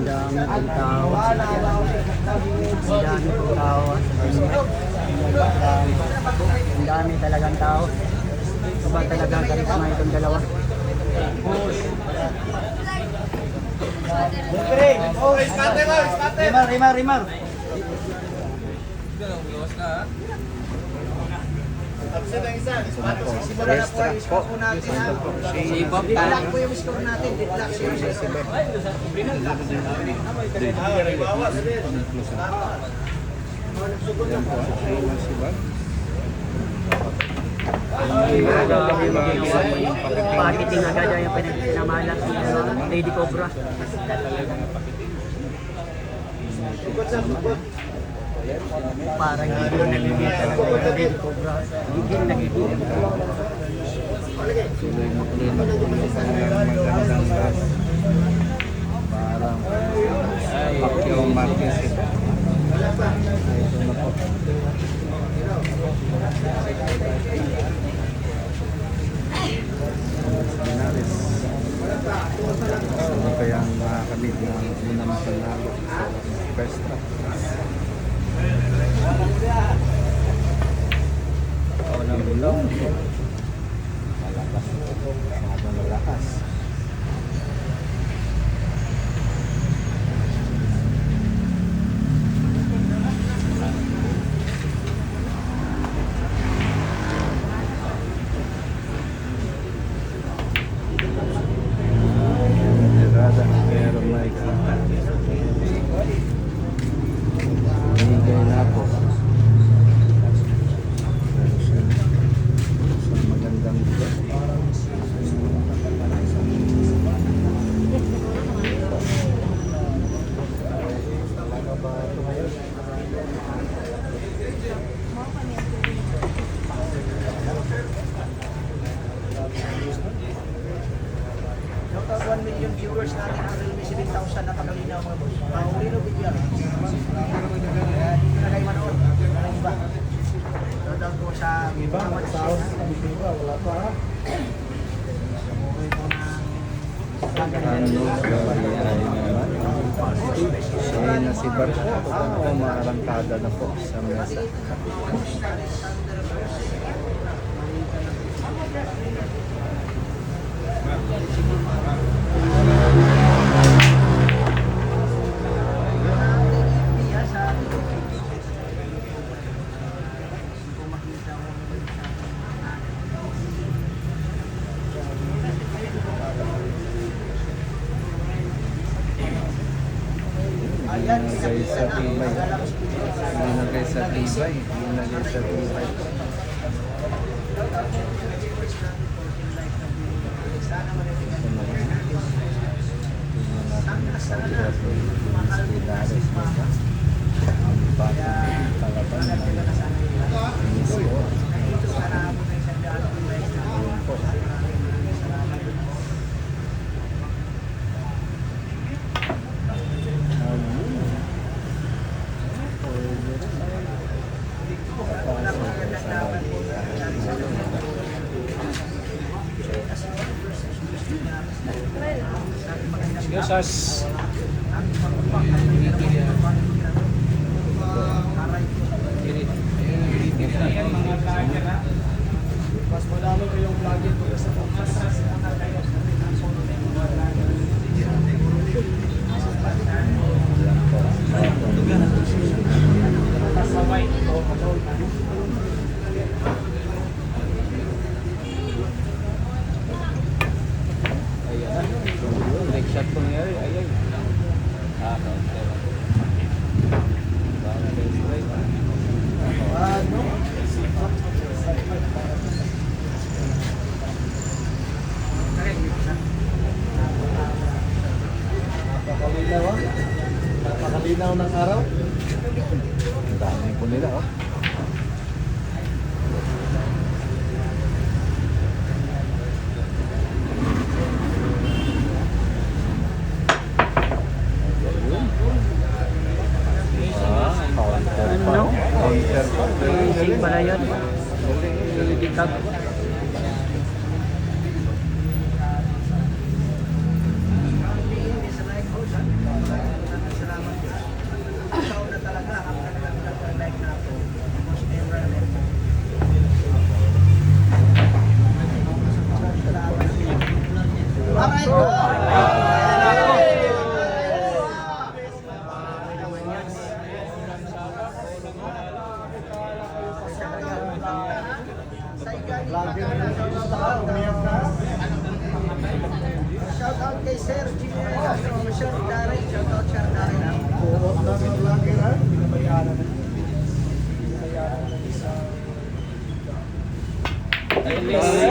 dami ng tao. Ang dami ng tao. Ang dami talagang tao. Ito ba talagang karisma itong dalawa? Rimar. Absent ang isa. Simula na po yung score natin. Ditlak po yung score natin. Ditlak siya. Pakiting agad yung pinamalas ni Lady Cobra. Parang hindi nagigil talaga yung Lady Cobra. Hindi nagigil. Tuloy na tuloy na magandang gas. Parang Pacquiao Marquez ito. Ito na po. Pinares. Ano kayang makakamit ng unang panalo sa first track? Walang gulong. Malakas. Masyadong malakas. Entrada, pero makikita. Bigay na po. Sa magandang lugar. Yung 1 million viewers natin sa Realme 7,000 napakalinaw mga boss. Mahuli no video. Kaya dito na kayo manood. Walang iba. Doon po sa iba. Wala pa. Ano gawin ay naman? Siya na si Barco. Umaarangkada na po sa mesa. Linagay sa tibay. Linagay sa tibay. Linagay sa tibay. Ang batang talaban ng inisip. Ayun po. Yes. Mas madami kayong vlogger ko sa podcast. Next shot ko nangyari, ayay. Counter. Napakalinaw ah. Napakalinaw ng araw. Ang dami po nila, oh. Ano? Counter pa. Ising pala yun. Galing. Itikag. Vlogger na gusto ka, umiyak ka. Shout out kay Sir Jimmy Castro, Sir Darren, shout out Sir Darren. Oo, vlogger ha. Binabayaran na. Binabayaran na sa... Ayun.